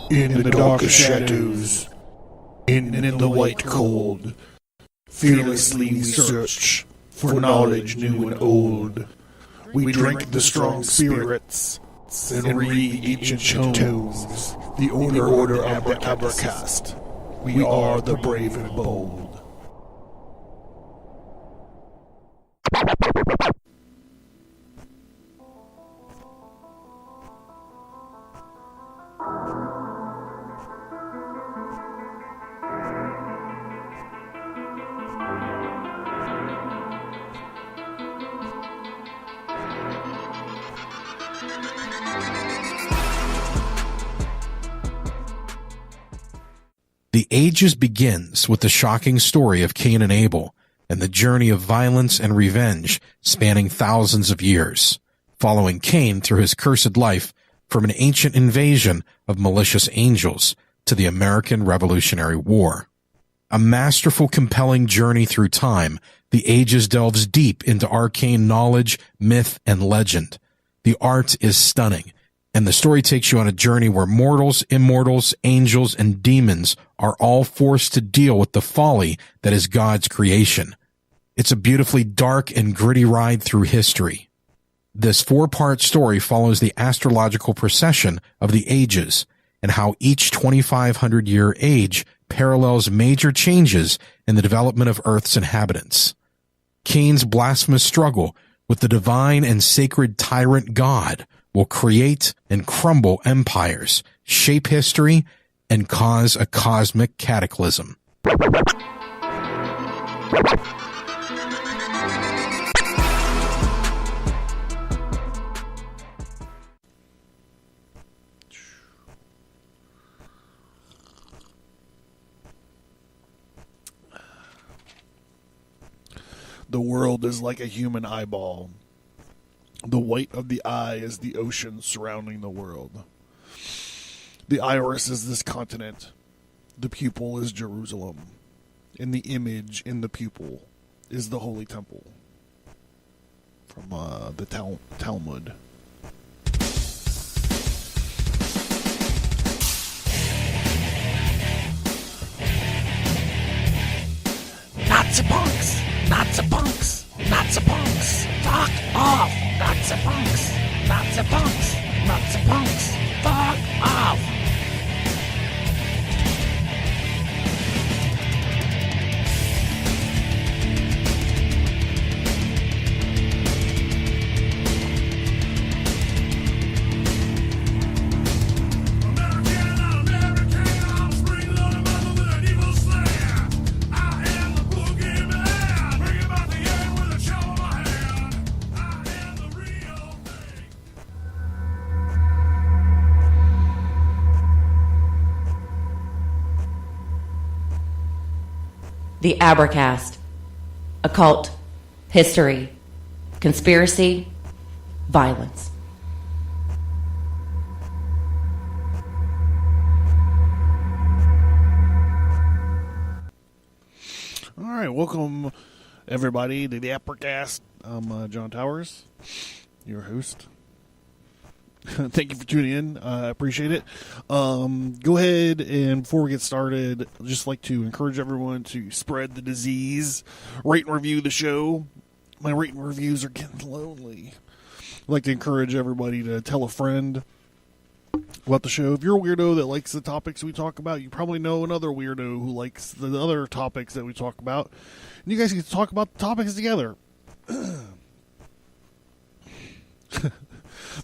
In the dark shadows, in the white cold, fearlessly we search for knowledge new and old. We drink the strong spirits and read ancient tomes, the order of the Abercast. We are the brave and bold. The Ages begins with the shocking story of Cain and Abel and the journey of violence and revenge spanning thousands of years, following Cain through his cursed life from an ancient invasion of malicious angels to the American Revolutionary War. A masterful, compelling journey through time, The Ages delves deep into arcane knowledge, myth, and legend. The art is stunning, and the story takes you on a journey where mortals, immortals, angels, and demons are all forced to deal with the folly that is God's creation. It's a beautifully dark and gritty ride through history. This 4-part story follows the astrological procession of the ages and how each 2,500-year age parallels major changes in the development of Earth's inhabitants. Cain's blasphemous struggle with the divine and sacred tyrant God will create and crumble empires, shape history, and cause a cosmic cataclysm. The world is like a human eyeball. The white of the eye is the ocean surrounding the world. The iris is this continent. The pupil is Jerusalem. And the image in the pupil is the Holy Temple. From the Talmud. Nazi punks! Nazi punks! Nazi punks! Fuck off! Nazi punks! Nazi punks! Nazi punks! Fuck off! The Abercast. Occult. History. Conspiracy. Violence. All right, welcome everybody to the Abercast. I'm John Towers, your host. Thank you for tuning in. I appreciate it. Go ahead and before we get started, I'd just like to encourage everyone to spread the disease. Rate and review the show. My rate and reviews are getting lonely. I'd like to encourage everybody to tell a friend about the show. If you're a weirdo that likes the topics we talk about, you probably know another weirdo who likes the other topics that we talk about. And you guys can talk about the topics together.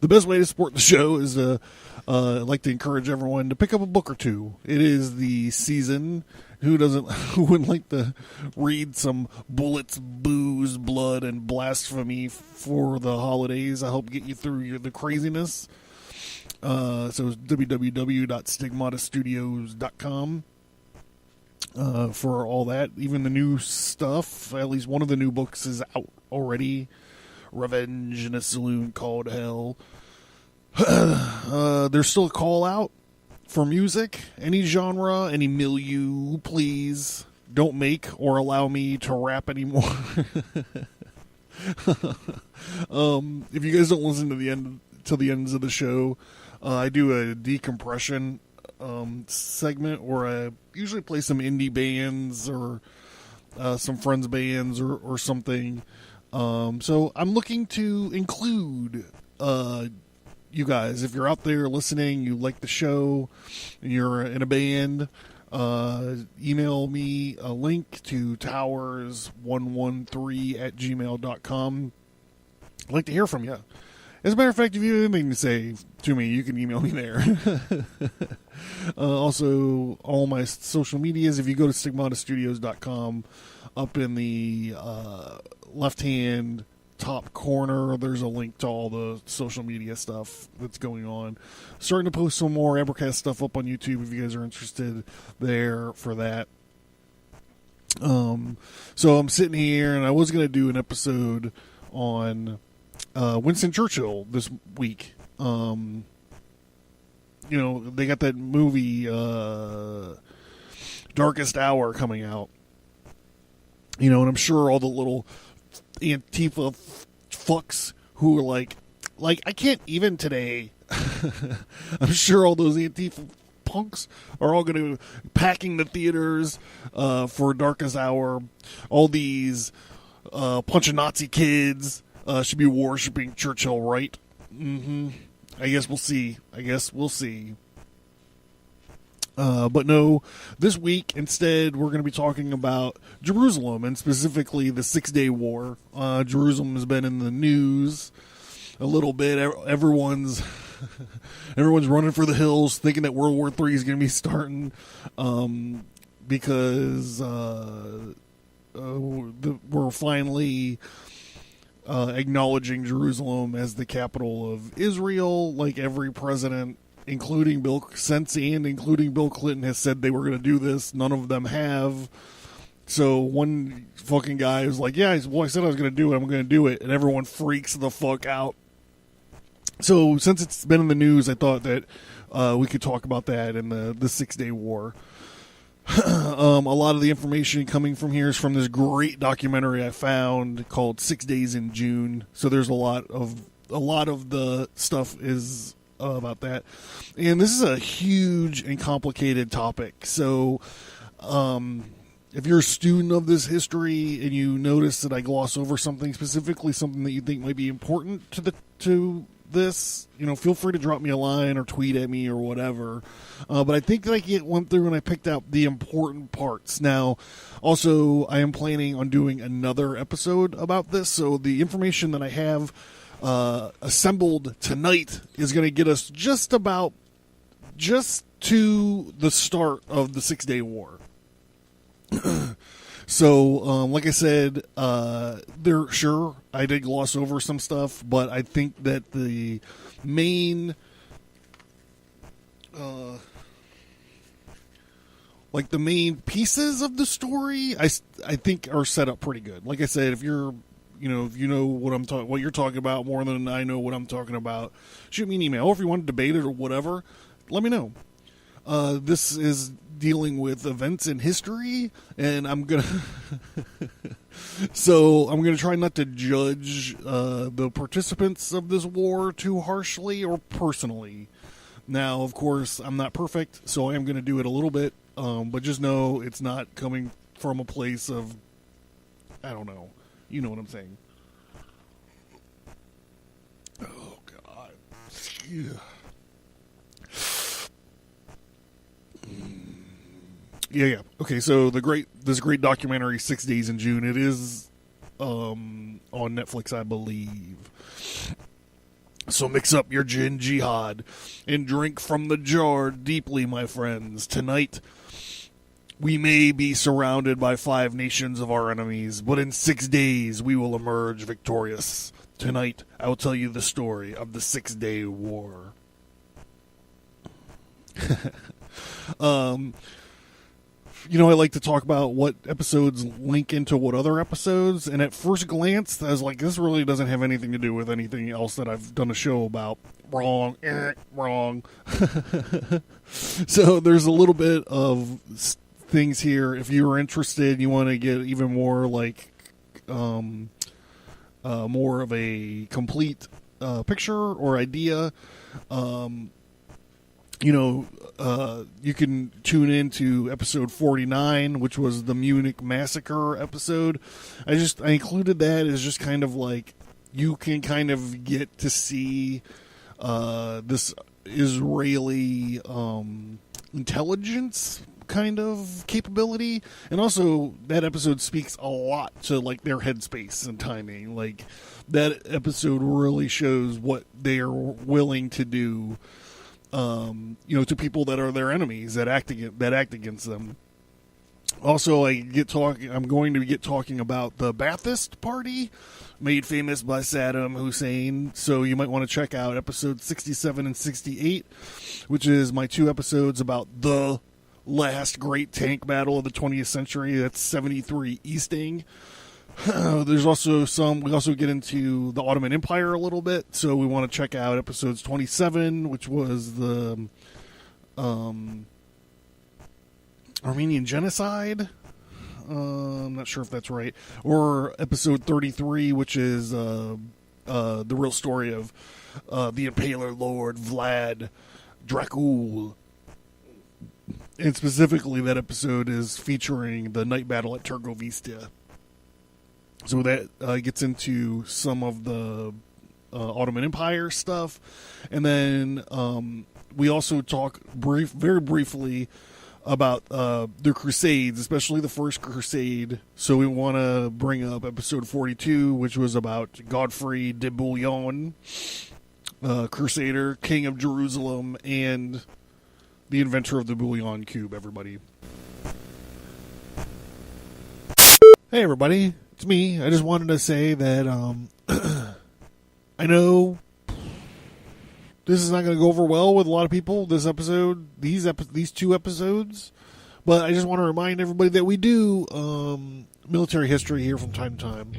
The best way to support the show is I'd like to encourage everyone to pick up a book or two. It is the season. Who wouldn't like to read some bullets, booze, blood, and blasphemy for the holidays? I hope get you through the craziness. So it's www.stigmatastudios.com for all that. Even the new stuff, at least one of the new books is out already. Revenge in a Saloon Called Hell. There's still a call out for music. Any genre, any milieu, please don't make or allow me to rap anymore. If you guys don't listen to the ends of the show, I do a decompression segment where I usually play some indie bands or some friends' bands or something. So I'm looking to include you guys. If you're out there listening, you like the show, and you're in a band, email me a link to towers113@gmail.com. I'd like to hear from you. As a matter of fact, if you have anything to say to me, you can email me there. Also, all my social medias, if you go to stigmatastudios.com, up in the left-hand top corner, there's a link to all the social media stuff that's going on. Starting to post some more Abercast stuff up on YouTube if you guys are interested there for that. So I'm sitting here, and I was going to do an episode on Winston Churchill this week. You know, they got that movie Darkest Hour coming out. You know, and I'm sure all the little Antifa fucks who are like I can't even today. I'm sure all those Antifa punks are all going to be packing the theaters for Darkest Hour. All these bunch of Nazi kids should be worshiping Churchill, right? I guess we'll see. But no, this week, instead, we're going to be talking about Jerusalem, and specifically the 6-Day War. Jerusalem has been in the news a little bit. Everyone's running for the hills, thinking that World War III is going to be starting, because we're finally acknowledging Jerusalem as the capital of Israel, like every president, including Bill Clinton, has said they were going to do this. None of them have. So one fucking guy was like, I said I was going to do it. I'm going to do it. And everyone freaks the fuck out. So since it's been in the news, I thought that we could talk about that in the 6-Day War. A lot of the information coming from here is from this great documentary I found called 6 Days in June. So there's a lot of the stuff is about that, and this is a huge and complicated topic. So if you're a student of this history and you notice that I gloss over something, specifically something that you think might be important to this, you know, feel free to drop me a line or tweet at me or whatever. But I think that I went through and I picked out the important parts. Now, also, I am planning on doing another episode about this, so the information that I have assembled tonight is going to get us just to the start of the 6-Day War. So, like I said, I did gloss over some stuff, but I think that the main, the main pieces of the story, I think are set up pretty good. Like I said, if you know what you're talking about more than I know what I'm talking about, shoot me an email. Or if you want to debate it or whatever, let me know. This is dealing with events in history, and I'm gonna try not to judge the participants of this war too harshly or personally. Now, of course, I'm not perfect, so I am going to do it a little bit, but just know it's not coming from a place of, I don't know. You know what I'm saying. Oh, God. Yeah. Yeah. Okay, so this great documentary, 6 Days in June, it is on Netflix, I believe. So mix up your gin jihad and drink from the jar deeply, my friends. Tonight, we may be surrounded by 5 nations of our enemies, but in 6 days we will emerge victorious. Tonight, I will tell you the story of the 6-Day War. I like to talk about what episodes link into what other episodes, and at first glance, I was like, this really doesn't have anything to do with anything else that I've done a show about. Wrong. So there's a little bit of things here. If you're interested, you want to get even more more of a complete picture or idea, you can tune into episode 49, which was the Munich Massacre episode. I included that as just kind of like, you can kind of get to see this Israeli intelligence kind of capability, and also that episode speaks a lot to like their headspace and timing. Like, that episode really shows what they are willing to do, to people that are their enemies, that act against them. Also, I'm going to get talking about the Ba'athist Party, made famous by Saddam Hussein. So you might want to check out episodes 67 and 68, which is my 2 episodes about the last great tank battle of the 20th century. That's 73 Easting. There's also we also get into the Ottoman Empire a little bit, so we want to check out episodes 27, which was the Armenian Genocide. I'm not sure if that's right. Or episode 33, which is the real story of the Impaler Lord Vlad Dracul. And specifically, that episode is featuring the night battle at Turgovista. So that gets into some of the Ottoman Empire stuff. And then we also talk very briefly about the Crusades, especially the First Crusade. So we want to bring up episode 42, which was about Godfrey de Bouillon, Crusader, King of Jerusalem, and the inventor of the Bouillon Cube, everybody. Hey, everybody. It's me. I just wanted to say that I know this is not going to go over well with a lot of people, this episode, these 2 episodes, but I just want to remind everybody that we do military history here from time to time.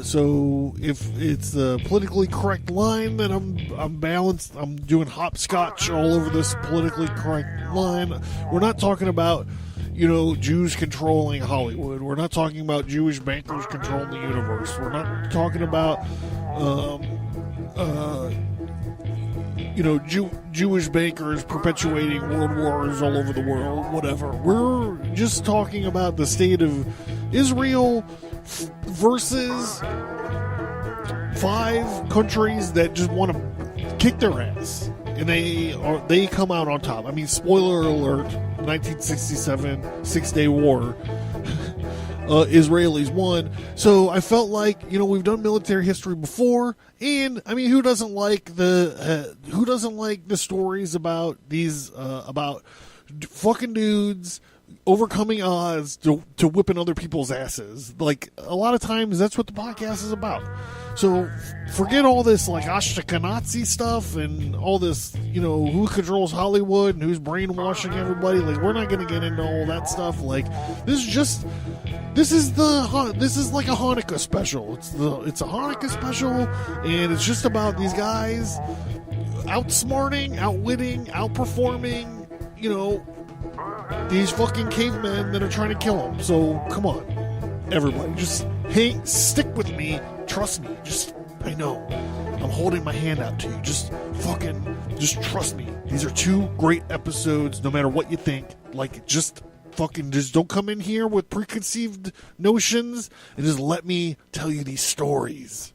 So if it's the politically correct line that I'm balanced, I'm doing hopscotch all over this politically correct line. We're not talking about, Jews controlling Hollywood. We're not talking about Jewish bankers controlling the universe. We're not talking about, Jewish bankers perpetuating world wars all over the world, whatever. We're just talking about the state of Israel versus 5 countries that just want to kick their ass, and they come out on top. I mean, spoiler alert: 1967 6-Day War. Israelis won. So I felt like, we've done military history before, and I mean, who doesn't like the stories about these about fucking dudes overcoming odds to whipping other people's asses? Like, a lot of times that's what the podcast is about. So forget all this like Ashkenazi stuff and all this, who controls Hollywood and who's brainwashing everybody. Like, we're not going to get into all that stuff. Like, this is like a Hanukkah special. It's a Hanukkah special, and it's just about these guys outsmarting, outwitting, outperforming, these fucking cavemen that are trying to kill them. So come on, everybody, just stick with me. Trust me. I know I'm holding my hand out to you. Just trust me. These are 2 great episodes, no matter what you think. Like, just don't come in here with preconceived notions, and just let me tell you these stories.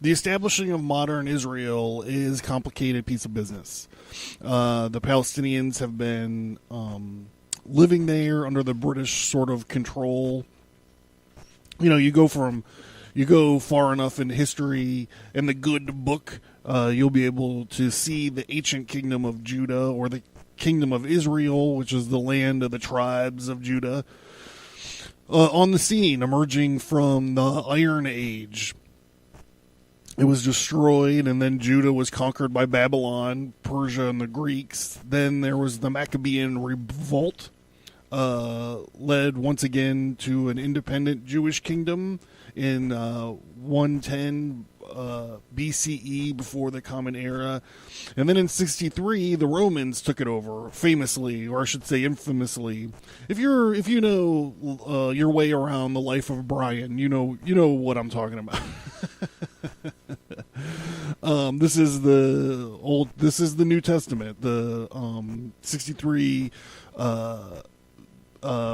The establishing of modern Israel is a complicated piece of business. The Palestinians have been living there under the British sort of control. You go far enough in history and the good book, you'll be able to see the ancient kingdom of Judah, or the kingdom of Israel, which is the land of the tribes of Judah, on the scene, emerging from the Iron Age. It was destroyed, and then Judah was conquered by Babylon, Persia, and the Greeks. Then there was the Maccabean revolt, led once again to an independent Jewish kingdom in 110 BCE, before the Common Era. And then in 63, the Romans took it over, famously, or I should say infamously. If you know your way around the life of Brian, you know what I'm talking about. This is the New Testament. The 63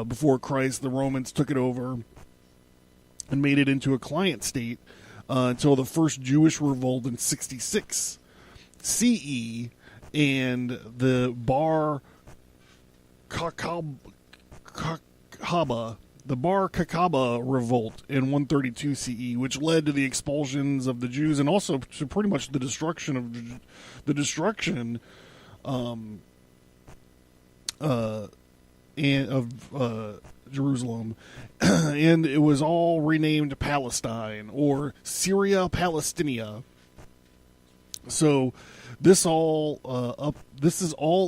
before Christ, the Romans took it over and made it into a client state until the first Jewish revolt in 66 CE, and the Bar Kokhba revolt in 132 CE, which led to the expulsions of the Jews and also to pretty much the destruction of Jerusalem. And it was all renamed Palestine, or Syria Palestinia. So this is all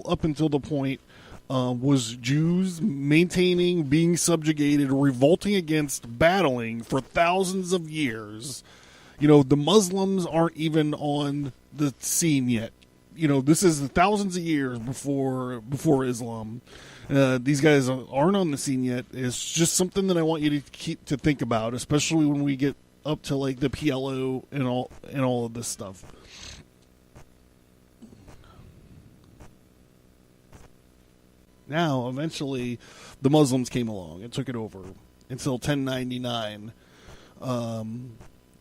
up until the point was Jews maintaining, being subjugated, revolting against, battling for thousands of years. The Muslims aren't even on the scene yet. This is thousands of years before Islam. These guys aren't on the scene yet. It's just something that I want you to think about, especially when we get up to like the PLO and all of this stuff. Now, eventually, the Muslims came along and took it over until 1099,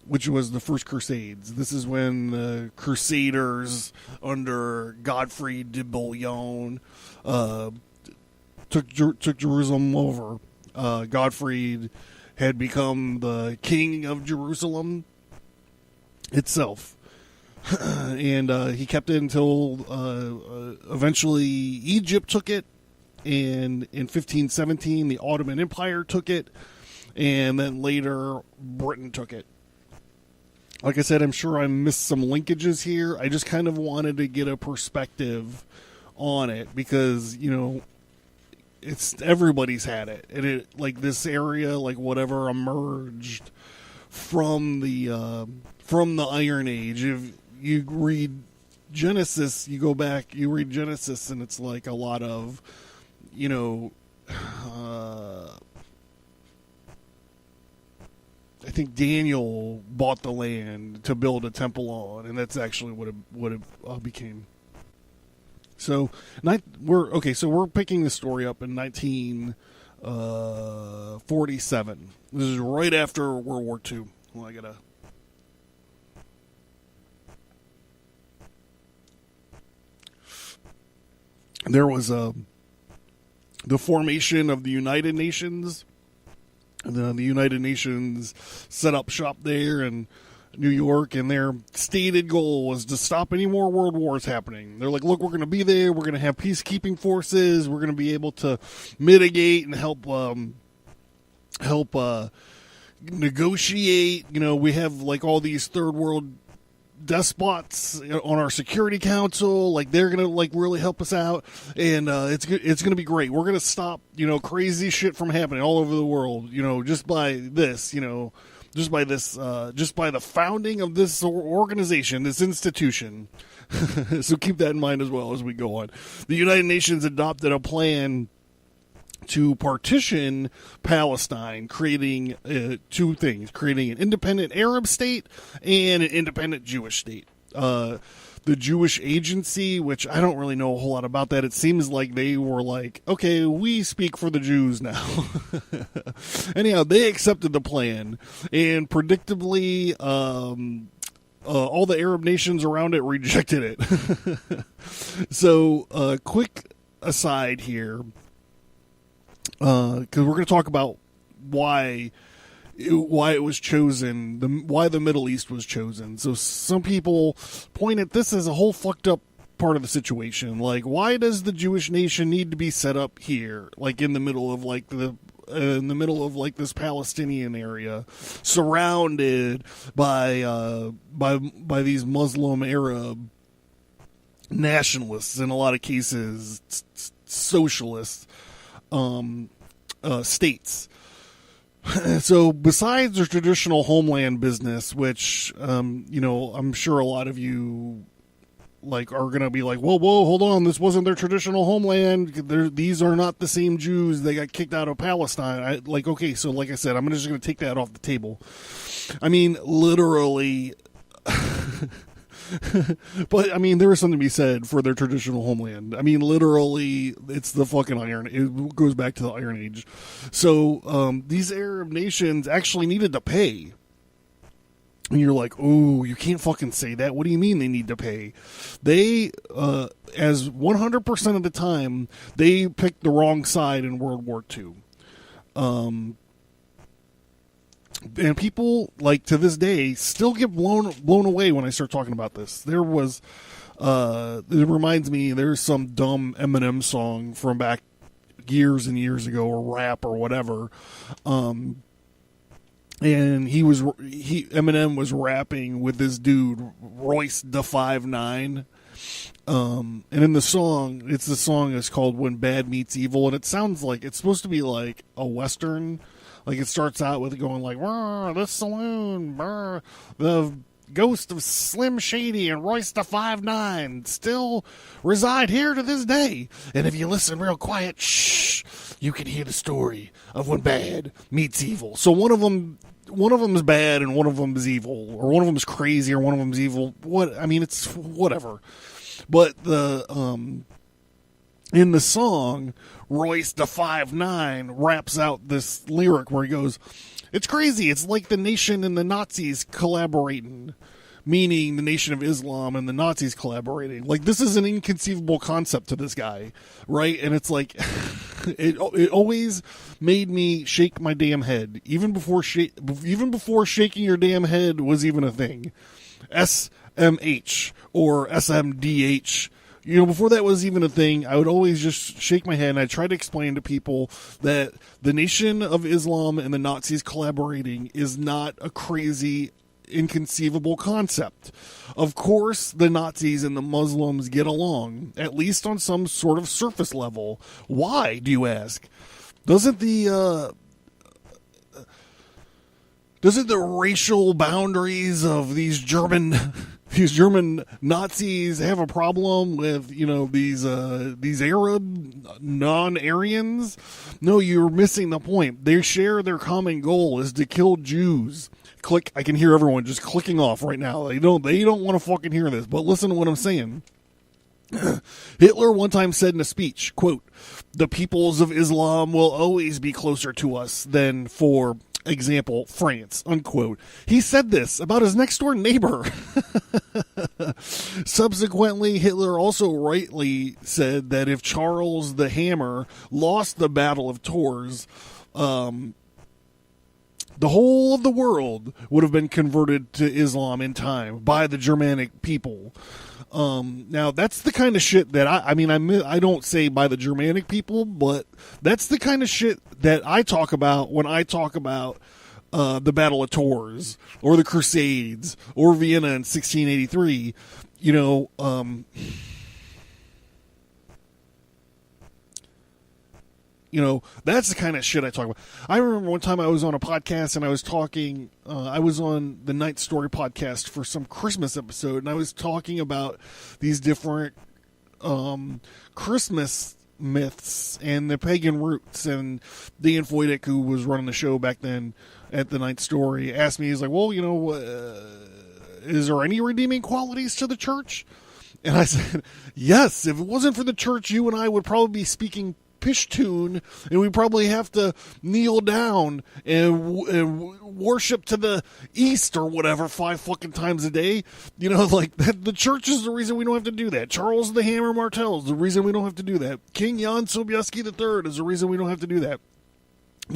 which was the first Crusades. This is when the Crusaders under Godfrey de Bouillon took Jerusalem over. Godfrey had become the king of Jerusalem itself. And he kept it until eventually Egypt took it. And in 1517, the Ottoman Empire took it. And then later, Britain took it. Like I said, I'm sure I missed some linkages here. I just kind of wanted to get a perspective on it because, it's everybody's had it. And it, like, this area, like whatever emerged from the Iron Age. If you read Genesis, you go back, you read Genesis, and it's like a lot of, I think Daniel bought the land to build a temple on, and that's actually what it became. So we're picking the story up in 1947. This is right after World War II. Well, there was the formation of the United Nations. The United Nations set up shop there in New York, and their stated goal was to stop any more world wars happening. They're like, look, we're going to be there. We're going to have peacekeeping forces. We're going to be able to mitigate and help negotiate. We have like all these third world despots on our security council, like they're gonna like really help us out, and it's gonna be great. We're gonna stop crazy shit from happening all over the world, just by this, just by the founding of this organization, this institution. So keep that in mind as well as we go on. The United Nations adopted a plan to partition Palestine, creating two things: creating an independent Arab state and an independent Jewish state. The Jewish Agency, which I don't really know a whole lot about that. It seems like they were like, okay, we speak for the Jews now. Anyhow, they accepted the plan, and predictably, all the Arab nations around it rejected it. So, quick aside here. Because we're going to talk about why it was chosen, why the Middle East was chosen. So some people point at this as a whole fucked up part of the situation. Like, why does the Jewish nation need to be set up here, like in the middle of this Palestinian area, surrounded by these Muslim Arab nationalists, in a lot of cases socialists. states. So besides their traditional homeland business, which, I'm sure a lot of you are going to be like, whoa, hold on. This wasn't their traditional homeland. These are not the same Jews. They got kicked out of Palestine. Okay. So like I said, I'm just going to take that off the table. I mean, literally, but I mean, there is something to be said for their traditional homeland. I mean, literally, it's the fucking Iron. It goes back to the Iron Age. So these Arab nations actually needed to pay. And you're like, oh, you can't fucking say that. What do you mean they need to pay? They, as 100% of the time, they picked the wrong side in World War II. And people, to this day, still get blown away when I start talking about this. There was, it reminds me, there's some dumb Eminem song from back years and years ago, or rap or whatever. And Eminem was rapping with this dude, Royce da 5'9". And in the song, it's called When Bad Meets Evil, and it sounds like it's supposed to be like a Western. It starts out with it going this saloon, the ghost of Slim Shady and Royce da 5'9" still reside here to this day. And if you listen real quiet, you can hear the story of when bad meets evil. So one of them is bad and one of them is evil, or one of them is crazy or one of them is evil. It's whatever. But in the song, Royce da 5'9" raps out this lyric where he goes, "It's crazy. It's like the nation and the Nazis collaborating," meaning the Nation of Islam and the Nazis collaborating. This is an inconceivable concept to this guy, right? And it's it always made me shake my damn head, even before shaking your damn head was even a thing. SMH or SMDH. Before that was even a thing, I would always just shake my head, and I try to explain to people that the Nation of Islam and the Nazis collaborating is not a crazy, inconceivable concept. Of course, the Nazis and the Muslims get along, at least on some sort of surface level. Why, do you ask? Doesn't the racial boundaries of these German Nazis have a problem with, these Arab non-Aryans? No, you're missing the point. They share their common goal is to kill Jews. Click. I can hear everyone just clicking off right now. They don't want to fucking hear this, but listen to what I'm saying. Hitler one time said in a speech, quote, "The peoples of Islam will always be closer to us than, for example, France," unquote. He said this about his next door neighbor. Subsequently, Hitler also rightly said that if Charles the Hammer lost the Battle of Tours, the whole of the world would have been converted to Islam in time by the Germanic people. Now that's the kind of shit that I don't say by the Germanic people, but that's the kind of shit that I talk about when I talk about the Battle of Tours or the Crusades or Vienna in 1683. That's the kind of shit I talk about. I remember one time I was on a podcast and I was talking, I was on the Night Story podcast for some Christmas episode, and I was talking about these different Christmas myths and the pagan roots. And Dan Foytik, who was running the show back then at the Night Story, asked me, he's like, well, is there any redeeming qualities to the church? And I said, yes, if it wasn't for the church, you and I would probably be speaking Pishtun, and we probably have to kneel down and worship to the east or whatever 5 fucking times a day. That, the church is the reason we don't have to do that. Charles the Hammer Martel is the reason we don't have to do that. King Jan Sobieski III is the reason we don't have to do that.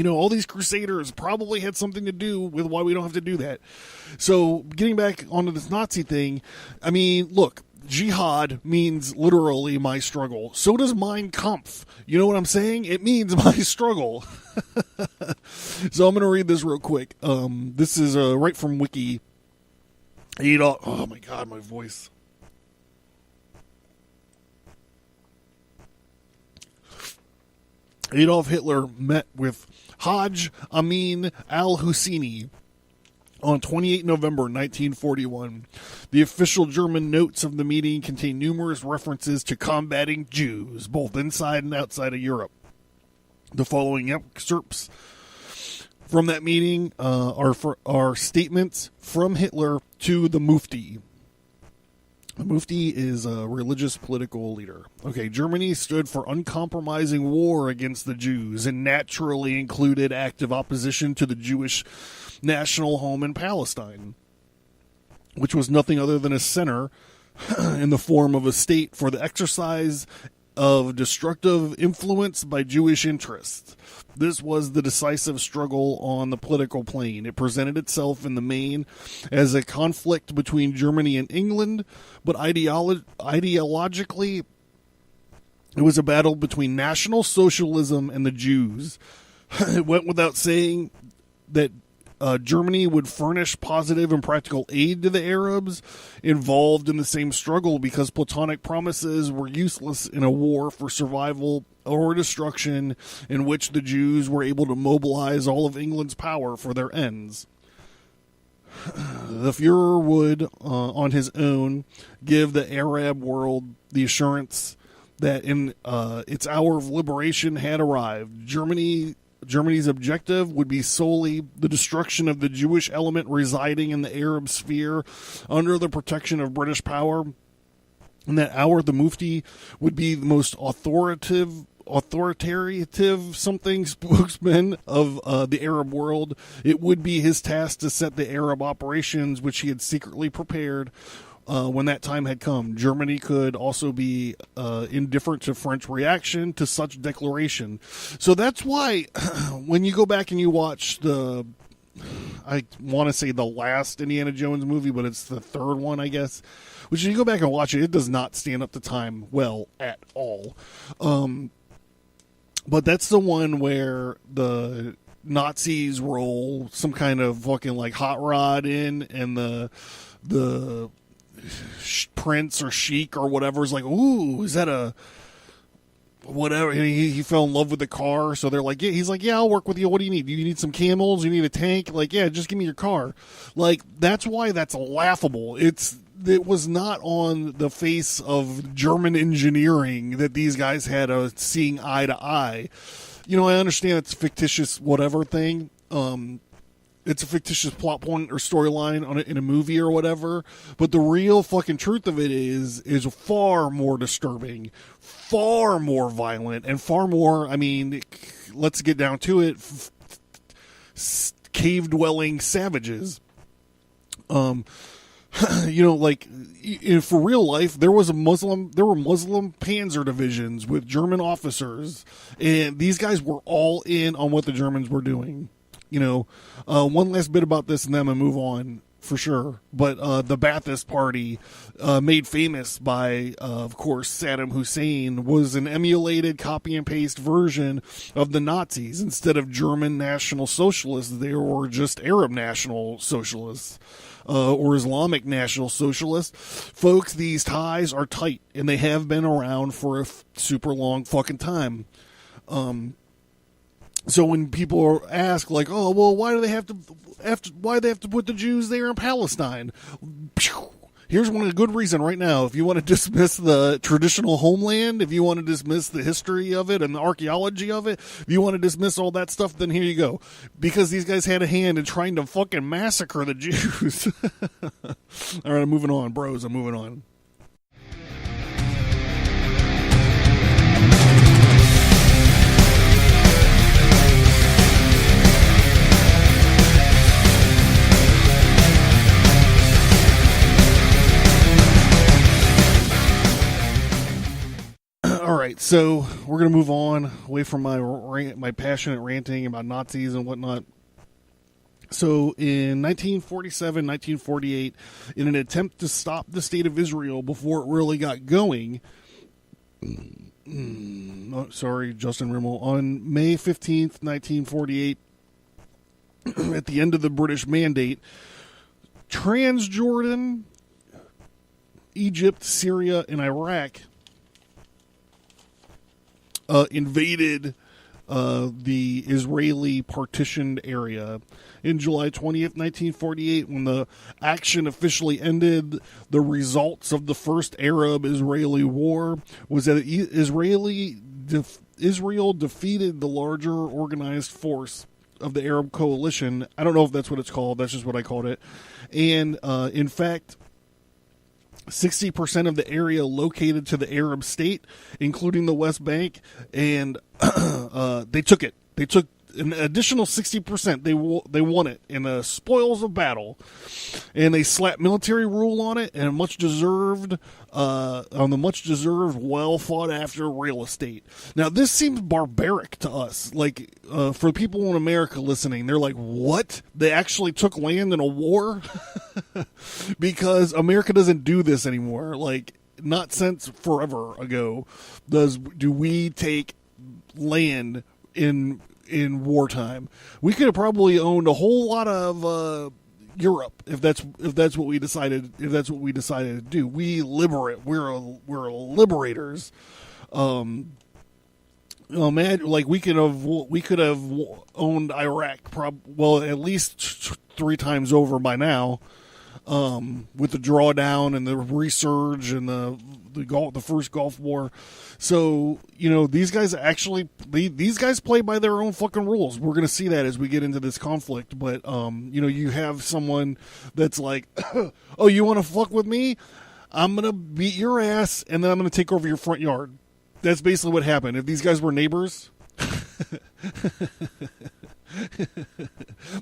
All these crusaders probably had something to do with why we don't have to do that. So, getting back onto this Nazi thing, look, jihad means literally my struggle. So does Mein Kampf. You know what I'm saying? It means my struggle. So I'm going to read this real quick. This is right from Wiki. Oh my God, my voice. Adolf Hitler met with Haj Amin al-Husseini on 28 November 1941. The official German notes of the meeting contain numerous references to combating Jews, both inside and outside of Europe. The following excerpts from that meeting are statements from Hitler to the Mufti. The Mufti is a religious political leader. Okay, Germany stood for uncompromising war against the Jews and naturally included active opposition to the Jewish national home in Palestine, which was nothing other than a center in the form of a state for the exercise of destructive influence by Jewish interests. This was the decisive struggle on the political plane. It presented itself in the main as a conflict between Germany and England, but ideologically, it was a battle between National Socialism and the Jews. It went without saying that Germany would furnish positive and practical aid to the Arabs involved in the same struggle, because platonic promises were useless in a war for survival or destruction in which the Jews were able to mobilize all of England's power for their ends. The Fuhrer would, on his own, give the Arab world the assurance that its hour of liberation had arrived. Germany's objective would be solely the destruction of the Jewish element residing in the Arab sphere under the protection of British power. In that hour, the Mufti would be the most authoritative spokesman of the Arab world. It would be his task to set the Arab operations which he had secretly prepared when that time had come. Germany could also be indifferent to French reaction to such declaration. So that's why when you go back and you watch I want to say the last Indiana Jones movie, but it's the third one, I guess, which when you go back and watch it, it does not stand up to time well at all. But that's the one where the Nazis roll some kind of fucking like hot rod in, and the prince or sheik or whatever is like, ooh, is that a whatever? He fell in love with the car, so they're like, yeah. He's like, yeah, I'll work with you. What do you need? Do you need some camels? You need a tank? Like, yeah, just give me your car. Like, that's why that's laughable. It was not on the face of German engineering that these guys had a seeing eye to eye. You know, I understand it's a fictitious whatever thing. It's a fictitious plot point or storyline in a movie or whatever, but the real fucking truth of it is far more disturbing, far more violent, and far more, I mean, let's get down to it, cave-dwelling savages. You know, like, for real life, there were Muslim Panzer divisions with German officers, and these guys were all in on what the Germans were doing. You know, one last bit about this and then I'm going to move on for sure. But the Ba'athist Party, made famous by, of course, Saddam Hussein, was an emulated copy and paste version of the Nazis. Instead of German National Socialists, they were just Arab National Socialists. Or Islamic National Socialists. Folks, these ties are tight, and they have been around for a super long fucking time. So when people ask, like, oh, well, why do they have to put the Jews there in Palestine? Here's one good reason right now. If you want to dismiss the traditional homeland, if you want to dismiss the history of it and the archaeology of it, if you want to dismiss all that stuff, then here you go. Because these guys had a hand in trying to fucking massacre the Jews. All right, I'm moving on, bros. I'm moving on. All right, so we're going to move on away from my passionate ranting about Nazis and whatnot. So in 1947, 1948, in an attempt to stop the state of Israel before it really got going, sorry, Justin Rimmel, on May 15th, 1948, at the end of the British Mandate, Transjordan, Egypt, Syria, and Iraq invaded the Israeli partitioned area. In July 20th, 1948, when the action officially ended, the results of the first Arab-Israeli war was that Israel defeated the larger organized force of the Arab coalition. I don't know if that's what it's called. That's just what I called it. And in fact, 60% of the area located to the Arab state, including the West Bank, and they took it. They took an additional 60%. They won it in the spoils of battle, and they slapped military rule on it and much deserved, well fought after real estate. Now this seems barbaric to us. Like for people in America listening, they're like, "What? They actually took land in a war?" Because America doesn't do this anymore. Like not since forever ago do we take land in wartime. We could have probably owned a whole lot of Europe if that's what we decided to do. We're liberators. Man, like we could have owned Iraq at least 3 times over by now. With the drawdown and the resurge and the first Gulf War. So, these guys play by their own fucking rules. We're going to see that as we get into this conflict. But, you have someone that's like, oh, you want to fuck with me? I'm going to beat your ass and then I'm going to take over your front yard. That's basically what happened. If these guys were neighbors,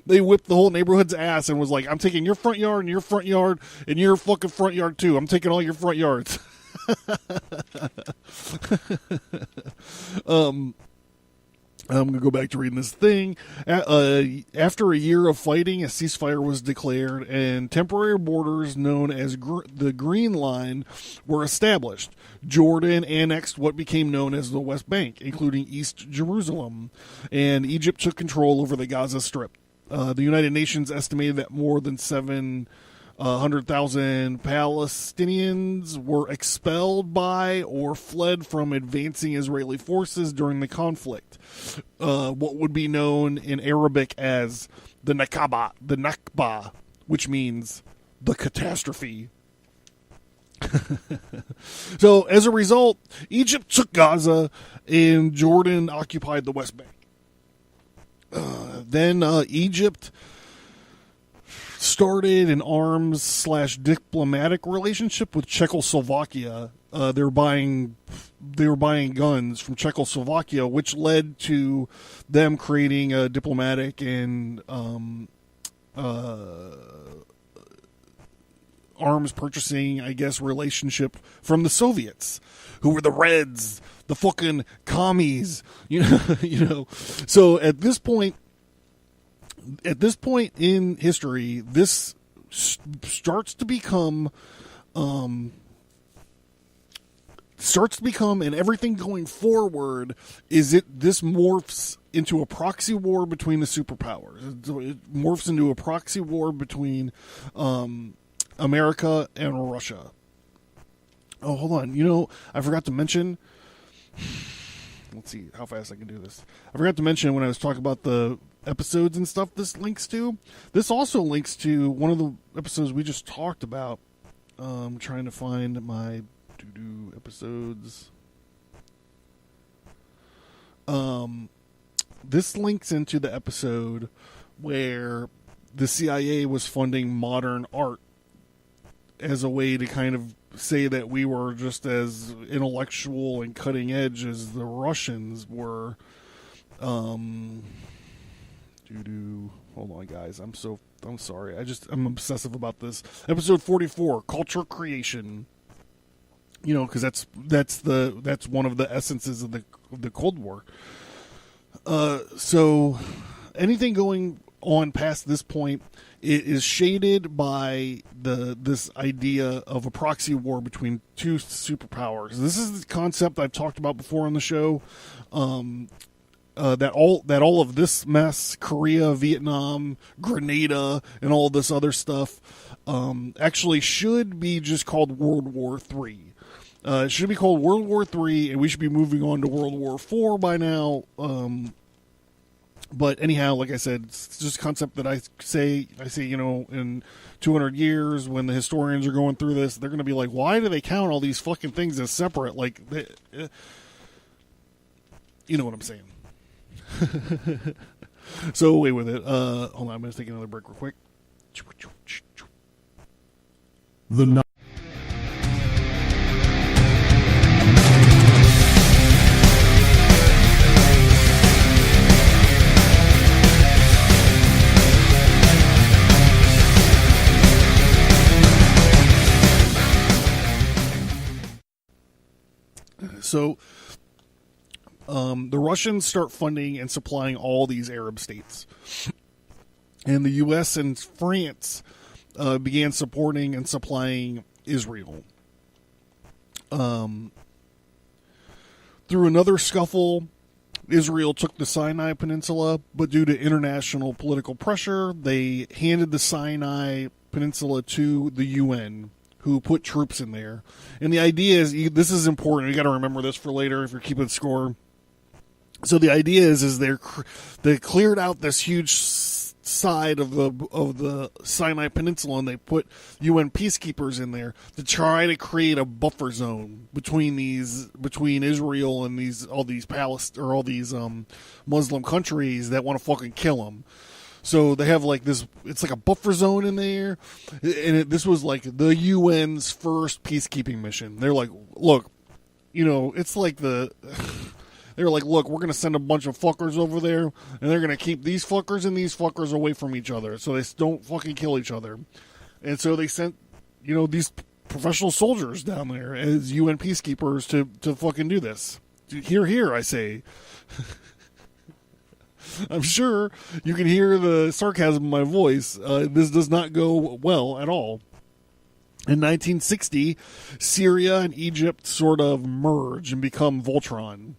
they whipped the whole neighborhood's ass and was like, I'm taking your front yard and your front yard and your fucking front yard too. I'm taking all your front yards. I'm going to go back to reading this thing. After a year of fighting, a ceasefire was declared, and temporary borders known as the Green Line were established. Jordan annexed what became known as the West Bank, including East Jerusalem, and Egypt took control over the Gaza Strip. The United Nations estimated that more than 700,000 Palestinians were expelled by or fled from advancing Israeli forces during the conflict. What would be known in Arabic as the Nakba, which means the catastrophe. So, as a result, Egypt took Gaza and Jordan occupied the West Bank. Then Egypt started an arms/diplomatic relationship with Czechoslovakia. They were buying guns from Czechoslovakia, which led to them creating a diplomatic and arms purchasing, I guess, relationship from the Soviets, who were the Reds, the fucking commies, So at this point in history, this starts to become, and everything going forward this morphs into a proxy war between the superpowers. It morphs into a proxy war between America and Russia. Oh, hold on. I forgot to mention. Let's see how fast I can do this. I forgot to mention when I was talking about the episodes and stuff this links to. This also links to one of the episodes we just talked about. I'm trying to find my episodes. This links into the episode where the CIA was funding modern art as a way to kind of say that we were just as intellectual and cutting edge as the Russians were. Hold on, guys. I'm sorry. I'm obsessive about this. Episode 44, Culture Creation. Because that's one of the essences of the Cold War. So anything going on past this point, it is shaded by this idea of a proxy war between two superpowers. This is the concept I've talked about before on the show. That all of this mess, Korea, Vietnam, Grenada, and all this other stuff, actually should be just called World War III. It should be called World War III, and we should be moving on to World War IV by now. But anyhow, like I said, it's just a concept that I say, in 200 years when the historians are going through this, they're going to be like, why do they count all these fucking things as separate? Like, you know what I'm saying. So away with it. Hold on, I'm going to take another break real quick. So, the Russians start funding and supplying all these Arab states. And the U.S. and France began supporting and supplying Israel. Through another scuffle, Israel took the Sinai Peninsula, but due to international political pressure, they handed the Sinai Peninsula to the UN, who put troops in there. And the idea is, this is important, you got to remember this for later if you're keeping score. So the idea is they cleared out this huge side of the Sinai Peninsula, and they put UN peacekeepers in there to try to create a buffer zone between Israel and all these Muslim countries that want to fucking kill them. So they have like this, it's like a buffer zone in there, and this was like the UN's first peacekeeping mission. They're like, look, it's like they're like, look, we're going to send a bunch of fuckers over there, and they're going to keep these fuckers and these fuckers away from each other so they don't fucking kill each other. And so they sent, these professional soldiers down there as UN peacekeepers to fucking do this. Hear, I say. I'm sure you can hear the sarcasm in my voice. This does not go well at all. In 1960, Syria and Egypt sort of merge and become Voltron.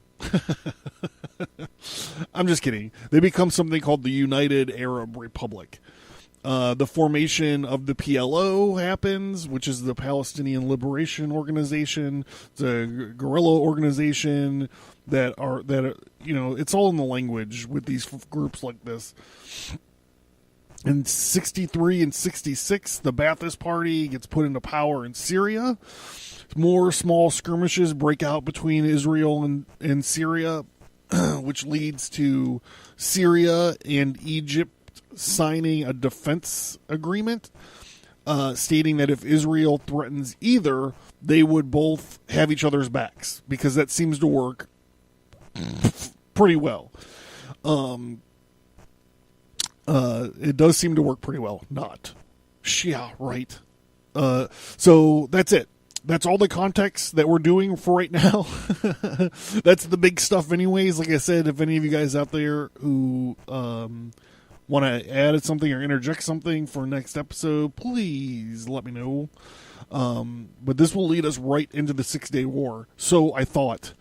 I'm just kidding. They become something called the United Arab Republic. The formation of the PLO happens, which is the Palestinian Liberation Organization. It's a guerrilla organization that it's all in the language with these groups like this. In 63 and 66, the Ba'athist Party gets put into power in Syria. More small skirmishes break out between Israel and Syria, which leads to Syria and Egypt signing a defense agreement, stating that if Israel threatens either, they would both have each other's backs, because that seems to work pretty well. It does seem to work pretty well. Not. Yeah, right. So that's it. That's all the context that we're doing for right now. That's the big stuff anyways. Like I said, if any of you guys out there who want to add something or interject something for next episode, please let me know. But this will lead us right into the 6-Day War. So I thought.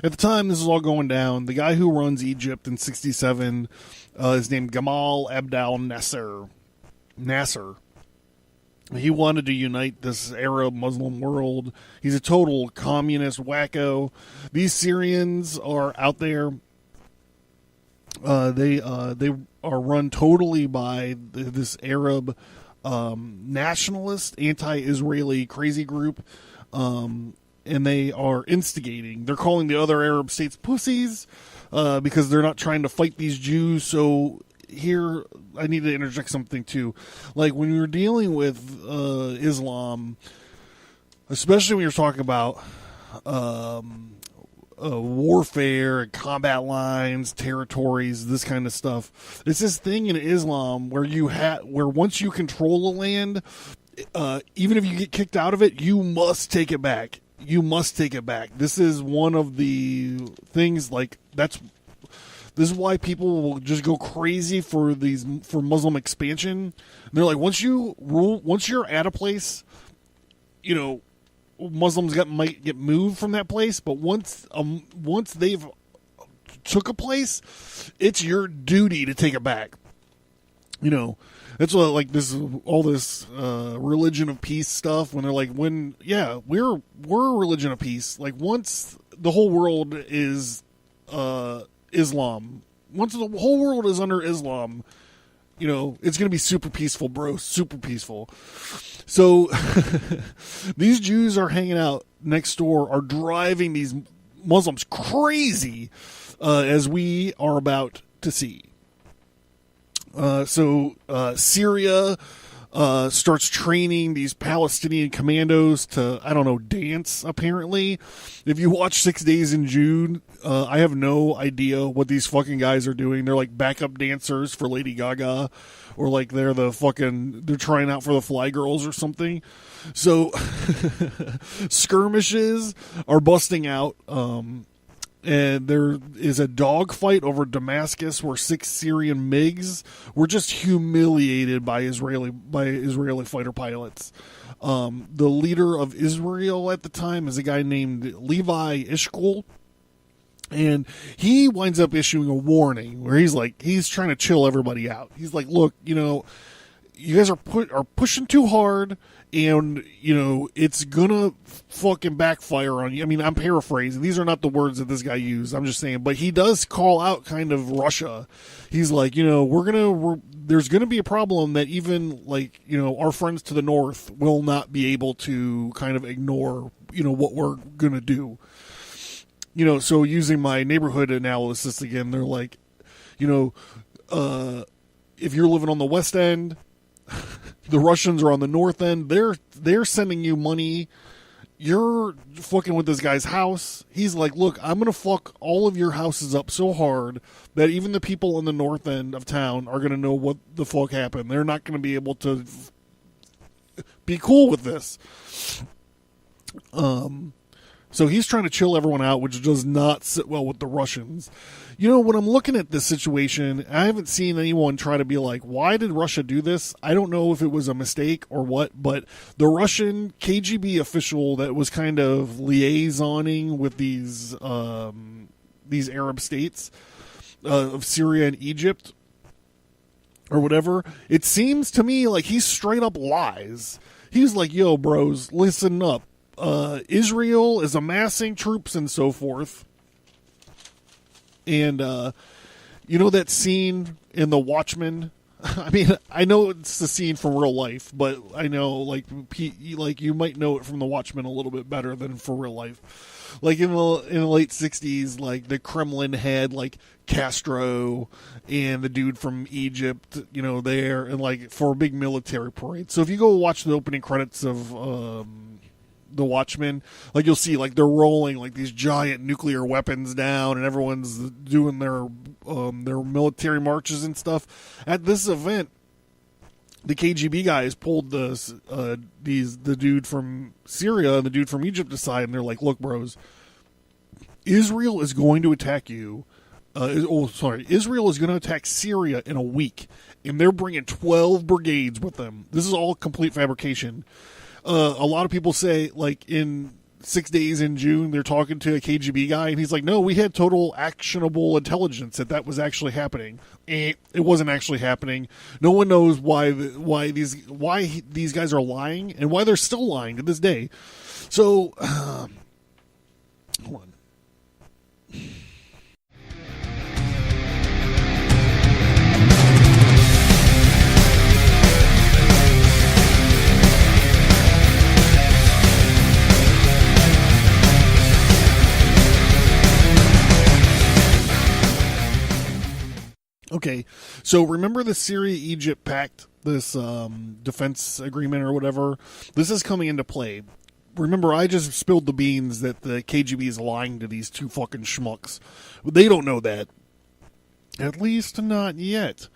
At the time this is all going down, the guy who runs Egypt in 67 is named Gamal Abdel Nasser. He wanted to unite this Arab Muslim world. He's a total communist wacko. These Syrians are out there. They are run totally by this Arab nationalist, anti-Israeli crazy group. And they are instigating. They're calling the other Arab states pussies because they're not trying to fight these Jews. So here, I need to interject something too. Like when you're dealing with Islam, especially when you're talking about warfare and combat lines, territories, this kind of stuff. It's this thing in Islam where where once you control a land, even if you get kicked out of it, you must take it back. You must take it back. This is one of the things, like, this is why people will just go crazy for Muslim expansion. And they're like, once you're at a place, you know, Muslims might get moved from that place, but once they've took a place, it's your duty to take it back. You know, that's what, like, all this religion of peace stuff. When they're like, we're a religion of peace. Like, once the whole world is Islam, once the whole world is under Islam, you know, it's going to be super peaceful, bro. Super peaceful. So these Jews are hanging out next door, are driving these Muslims crazy, as we are about to see. So Syria starts training these Palestinian commandos to, I don't know, dance, apparently. If you watch 6 Days in June, I have no idea what these fucking guys are doing. They're like backup dancers for Lady Gaga, or like they're trying out for the Fly Girls or something. So skirmishes are busting out. And there is a dogfight over Damascus where 6 Syrian MiGs were just humiliated by Israeli fighter pilots. The leader of Israel at the time is a guy named Levi Eshkol. And he winds up issuing a warning where he's trying to chill everybody out. He's like, look, you know, you guys are pushing too hard, and, you know, it's gonna fucking backfire on you. I mean, I'm paraphrasing. These are not the words that this guy used. I'm just saying. But he does call out kind of Russia. He's like, you know, there's gonna be a problem that even, like, you know, our friends to the north will not be able to kind of ignore, you know, what we're gonna do. You know, so using my neighborhood analysis again, they're like, you know, if you're living on the West End, the Russians are on the North End. They're sending you money. You're fucking with this guy's house. He's like, look, I'm going to fuck all of your houses up so hard that even the people in the North End of town are going to know what the fuck happened. They're not going to be able to be cool with this. So he's trying to chill everyone out, which does not sit well with the Russians. You know, when I'm looking at this situation, I haven't seen anyone try to be like, why did Russia do this? I don't know if it was a mistake or what, but the Russian KGB official that was kind of liaisoning with these Arab states of Syria and Egypt or whatever, it seems to me like he straight up lies. He's like, yo, bros, listen up. Israel is amassing troops and so forth. And, you know that scene in The Watchmen? I mean, I know it's the scene from real life, but I know, like you might know it from The Watchmen a little bit better than for real life. Like in the late 60s, like the Kremlin had like Castro and the dude from Egypt, you know, there, and like for a big military parade. So if you go watch the opening credits of The Watchmen, like you'll see like they're rolling like these giant nuclear weapons down, and everyone's doing their military marches and stuff. At this event, the KGB guys pulled the dude from Syria and the dude from Egypt aside, and they're like, "Look, bros, Israel is going to attack you. Israel is going to attack Syria in a week, and they're bringing 12 brigades with them. This is all complete fabrication." A lot of people say, like, in 6 Days in June, they're talking to a KGB guy, and he's like, no, we had total actionable intelligence that was actually happening. It wasn't actually happening. No one knows why these guys are lying, and why they're still lying to this day. So, hold on. Okay, so remember the Syria-Egypt pact, this defense agreement or whatever? This is coming into play. Remember, I just spilled the beans that the KGB is lying to these two fucking schmucks. They don't know that. At least not yet.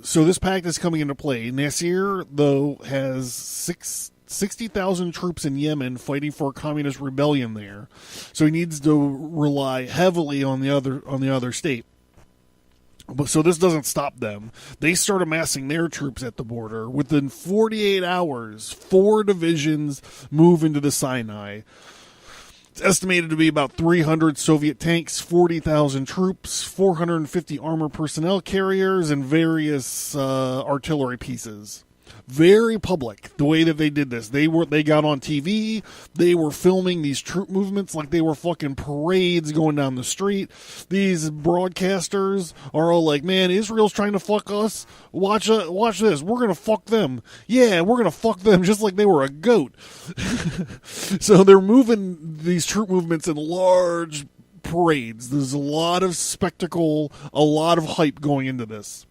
So this pact is coming into play. Nasir, though, has 60,000 troops in Yemen fighting for a communist rebellion there. So he needs to rely heavily on the other state. But so this doesn't stop them. They start amassing their troops at the border. Within 48 hours, 4 divisions move into the Sinai. It's estimated to be about 300 Soviet tanks, 40,000 troops, 450 armored personnel carriers, and various artillery pieces. Very public, the way that they did this. They got on TV. They were filming these troop movements like they were fucking parades going down the street. These broadcasters are all like, man, Israel's trying to fuck us. Watch this. We're going to fuck them. Yeah, we're going to fuck them just like they were a goat. So they're moving these troop movements in large parades. There's a lot of spectacle, a lot of hype going into this.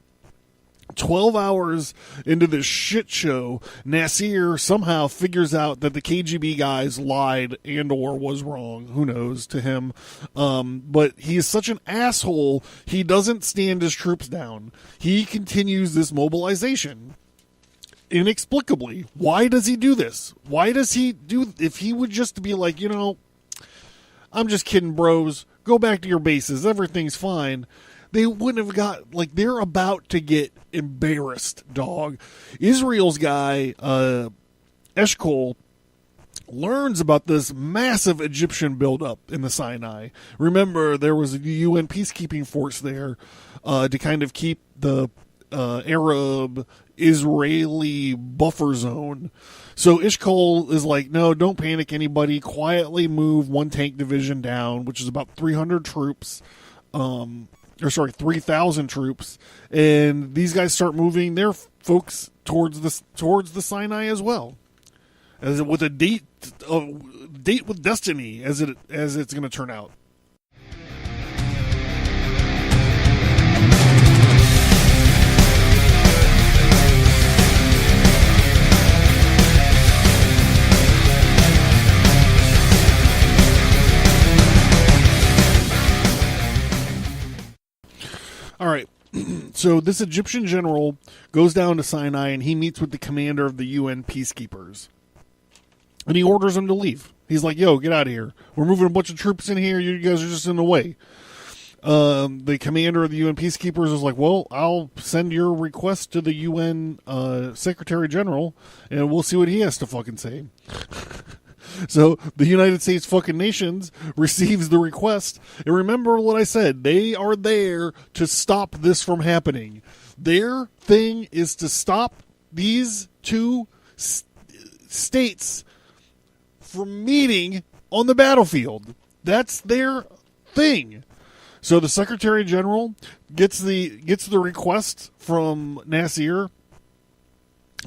12 hours into this shit show, Nasir somehow figures out that the KGB guys lied and or was wrong. Who knows to him. But he is such an asshole, he doesn't stand his troops down. He continues this mobilization. Inexplicably. Why does he do this? Why does he do... If he would just be like, I'm just kidding, bros. Go back to your bases. Everything's fine. They wouldn't have got, they're about to get embarrassed, dog. Israel's guy, Eshkol, learns about this massive Egyptian buildup in the Sinai. Remember, there was a UN peacekeeping force there to kind of keep the Arab-Israeli buffer zone. So Eshkol is like, no, don't panic anybody. Quietly move 1 tank division down, which is about 300 troops. 3,000 troops, and these guys start moving their folks towards the Sinai as well, as with a date with destiny, as it's going to turn out. All right, so this Egyptian general goes down to Sinai and he meets with the commander of the UN peacekeepers. And he orders them to leave. He's like, yo, get out of here. We're moving a bunch of troops in here. You guys are just in the way. The commander of the UN peacekeepers is like, well, I'll send your request to the UN Secretary General and we'll see what he has to fucking say. So the United States fucking nations receives the request. And remember what I said. They are there to stop this from happening. Their thing is to stop these two states from meeting on the battlefield. That's their thing. So the Secretary General gets the request from Nasir.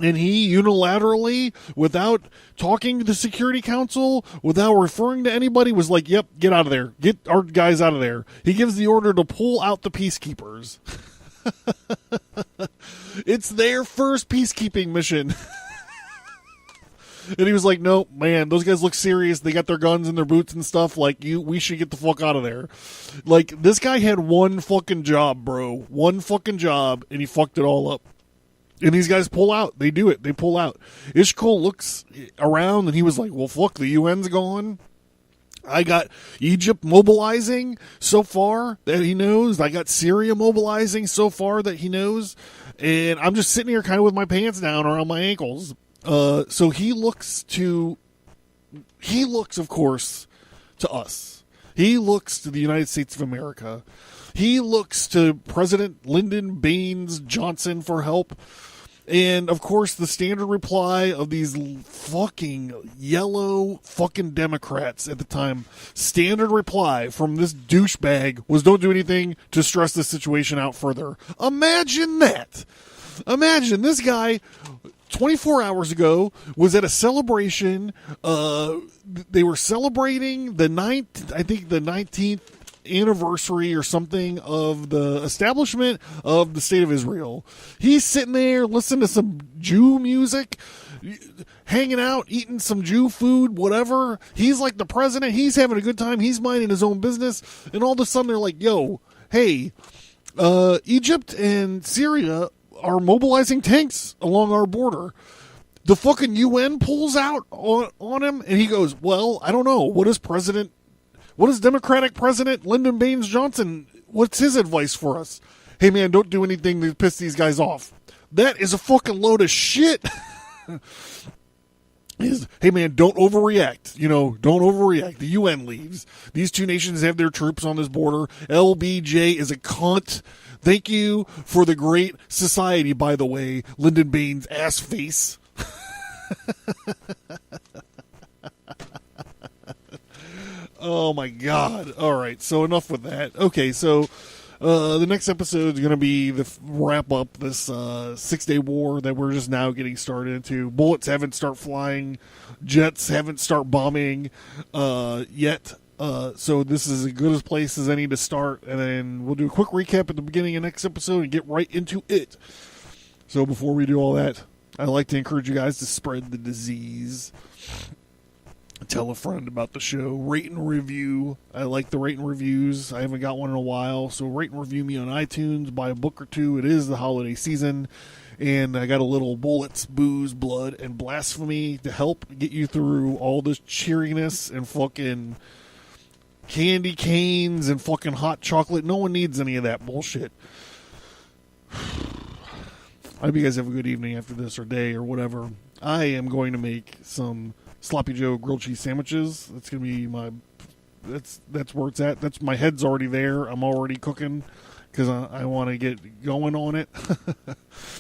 And he unilaterally, without talking to the Security Council, without referring to anybody, was like, yep, get out of there. Get our guys out of there. He gives the order to pull out the peacekeepers. It's their first peacekeeping mission. And he was like, no, man, those guys look serious. They got their guns and their boots and stuff. We should get the fuck out of there. This guy had one fucking job, bro. One fucking job, and he fucked it all up. And these guys pull out. They do it. They pull out. Eshkol looks around and he was like, well, fuck, the UN's gone. I got Egypt mobilizing so far that he knows. I got Syria mobilizing so far that he knows. And I'm just sitting here kind of with my pants down around my ankles. So he looks, of course, to us. He looks to the United States of America. He looks to President Lyndon Baines Johnson for help. And, of course, the standard reply of these fucking yellow fucking Democrats at the time, standard reply from this douchebag was, don't do anything to stress this situation out further. Imagine that. Imagine this guy 24 hours ago was at a celebration. They were celebrating the 19th anniversary or something of the establishment of the state of Israel. He's sitting there listening to some Jew music, hanging out, eating some Jew food, whatever. He's like the president. He's having a good time. He's minding his own business. And all of a sudden they're like, yo, hey, Egypt and Syria are mobilizing tanks along our border. The fucking UN pulls out on him, and he goes, well, I don't know. What is Democratic President Lyndon Baines Johnson, what's his advice for us? Hey, man, don't do anything to piss these guys off. That is a fucking load of shit. Hey, man, don't overreact. Don't overreact. The UN leaves. These two nations have their troops on this border. LBJ is a cunt. Thank you for the great society, by the way, Lyndon Baines ass face. Oh my God. All right, so enough with that. Okay, so the next episode is going to be the wrap up this 6-day war that we're just now getting started into. Bullets haven't start flying, jets haven't start bombing yet. So this is as good a place as any to start, and then we'll do a quick recap at the beginning of next episode and get right into it. So before we do all that, I'd like to encourage you guys to spread the disease. Tell a friend about the show. Rate and review. I like the rate and reviews. I haven't got one in a while, so rate and review me on iTunes. Buy a book or two. It is the holiday season, and I got a little bullets, booze, blood, and blasphemy to help get you through all this cheeriness and fucking candy canes and fucking hot chocolate. No one needs any of that bullshit. I hope you guys have a good evening after this, or day, or whatever. I am going to make some Sloppy Joe grilled cheese sandwiches. That's going to be that's where it's at. That's my head's already there. I'm already cooking because I want to get going on it.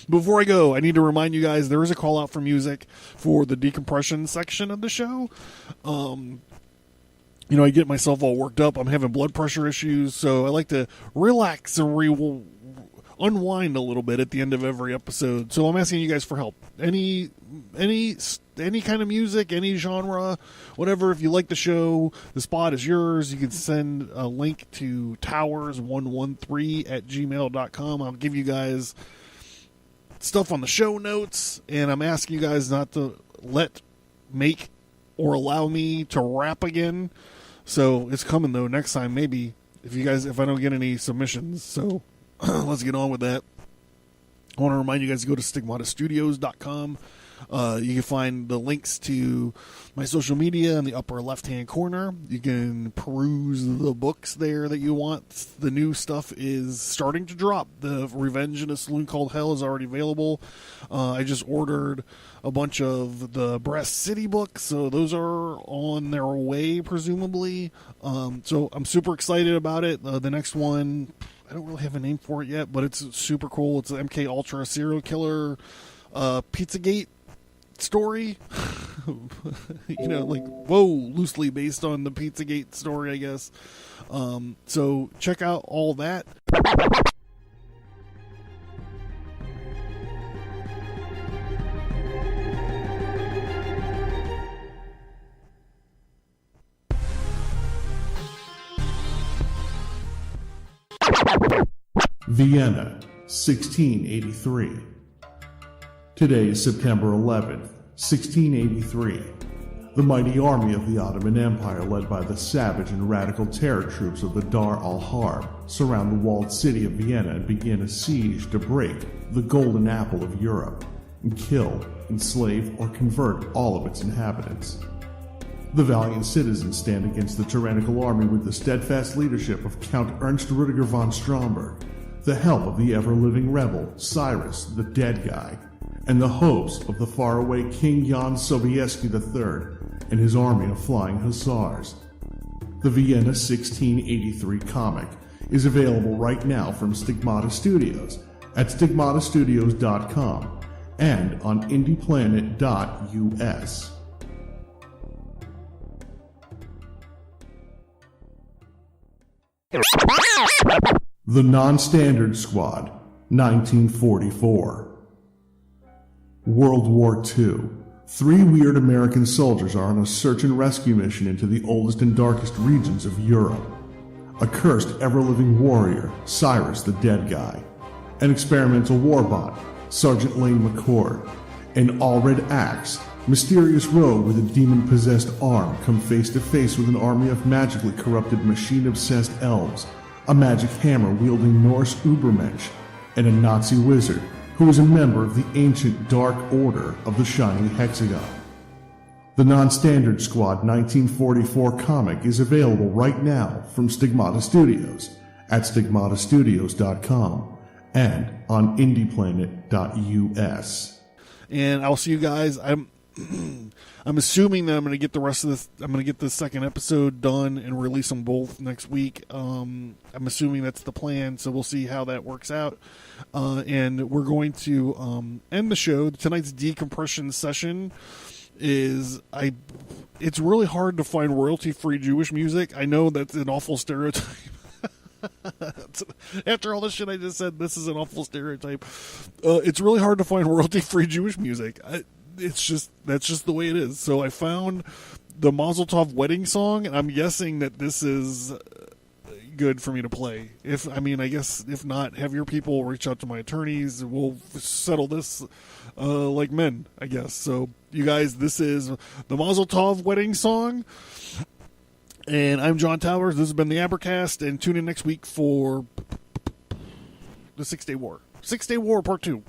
Before I go, I need to remind you guys there is a call out for music for the decompression section of the show. I get myself all worked up. I'm having blood pressure issues, so I like to relax and unwind a little bit at the end of every episode. So I'm asking you guys for help. Any kind of music, any genre, whatever. If you like the show, the spot is yours. You can send a link to towers113@gmail.com. I'll give you guys stuff on the show notes, and I'm asking you guys not to make or allow me to rap again. So it's coming though next time, maybe, if I don't get any submissions. So let's get on with that. I want to remind you guys to go to stigmatastudios.com. You can find the links to my social media in the upper left-hand corner. You can peruse the books there that you want. The new stuff is starting to drop. The Revenge in a Saloon Called Hell is already available. I just ordered a bunch of the Brass City books, so those are on their way, presumably. So I'm super excited about it. The next one, I don't really have a name for it yet, but it's super cool. It's an MK Ultra serial killer Pizzagate story. Loosely based on the Pizzagate story, I guess. So check out all that. Vienna, 1683. Today is September 11th, 1683. The mighty army of the Ottoman Empire, led by the savage and radical terror troops of the Dar al-Harb, surround the walled city of Vienna and begin a siege to break the golden apple of Europe and kill, enslave, or convert all of its inhabitants. The valiant citizens stand against the tyrannical army with the steadfast leadership of Count Ernst Rudiger von Stromberg, the help of the ever-living rebel Cyrus, the Dead Guy, and the hopes of the faraway King Jan Sobieski III and his army of flying hussars. The Vienna 1683 comic is available right now from Stigmata Studios at stigmatastudios.com and on indieplanet.us. The Non-Standard Squad, 1944. World War II. 3 weird American soldiers are on a search and rescue mission into the oldest and darkest regions of Europe. A cursed, ever-living warrior, Cyrus the Dead Guy. An experimental warbot, Sergeant Lane McCord. An all-red axe, mysterious rogue with a demon-possessed arm, come face-to-face with an army of magically corrupted machine-obsessed elves, a magic hammer-wielding Norse Ubermensch, and a Nazi wizard who is a member of the ancient Dark Order of the Shining Hexagon. The Non-Standard Squad 1944 comic is available right now from Stigmata Studios at stigmatastudios.com and on indieplanet.us. And I'll see you guys. I'm assuming that I'm going to get the rest of this. I'm going to get the second episode done and release them both next week. I'm assuming that's the plan, so we'll see how that works out. And we're going to end the show. Tonight's decompression session is it's really hard to find royalty-free Jewish music. I know that's an awful stereotype. After all the shit I just said, this is an awful stereotype. It's really hard to find royalty-free Jewish music. That's just the way it is. So I found the Mazel Tov wedding song, and I'm guessing that this is good for me to play. I guess if not, have your people reach out to my attorneys. We'll settle this like men, I guess. So you guys, this is the Mazel Tov wedding song. And I'm John Towers. This has been the Abercast, and tune in next week for the 6 Day War. 6 Day War Part 2.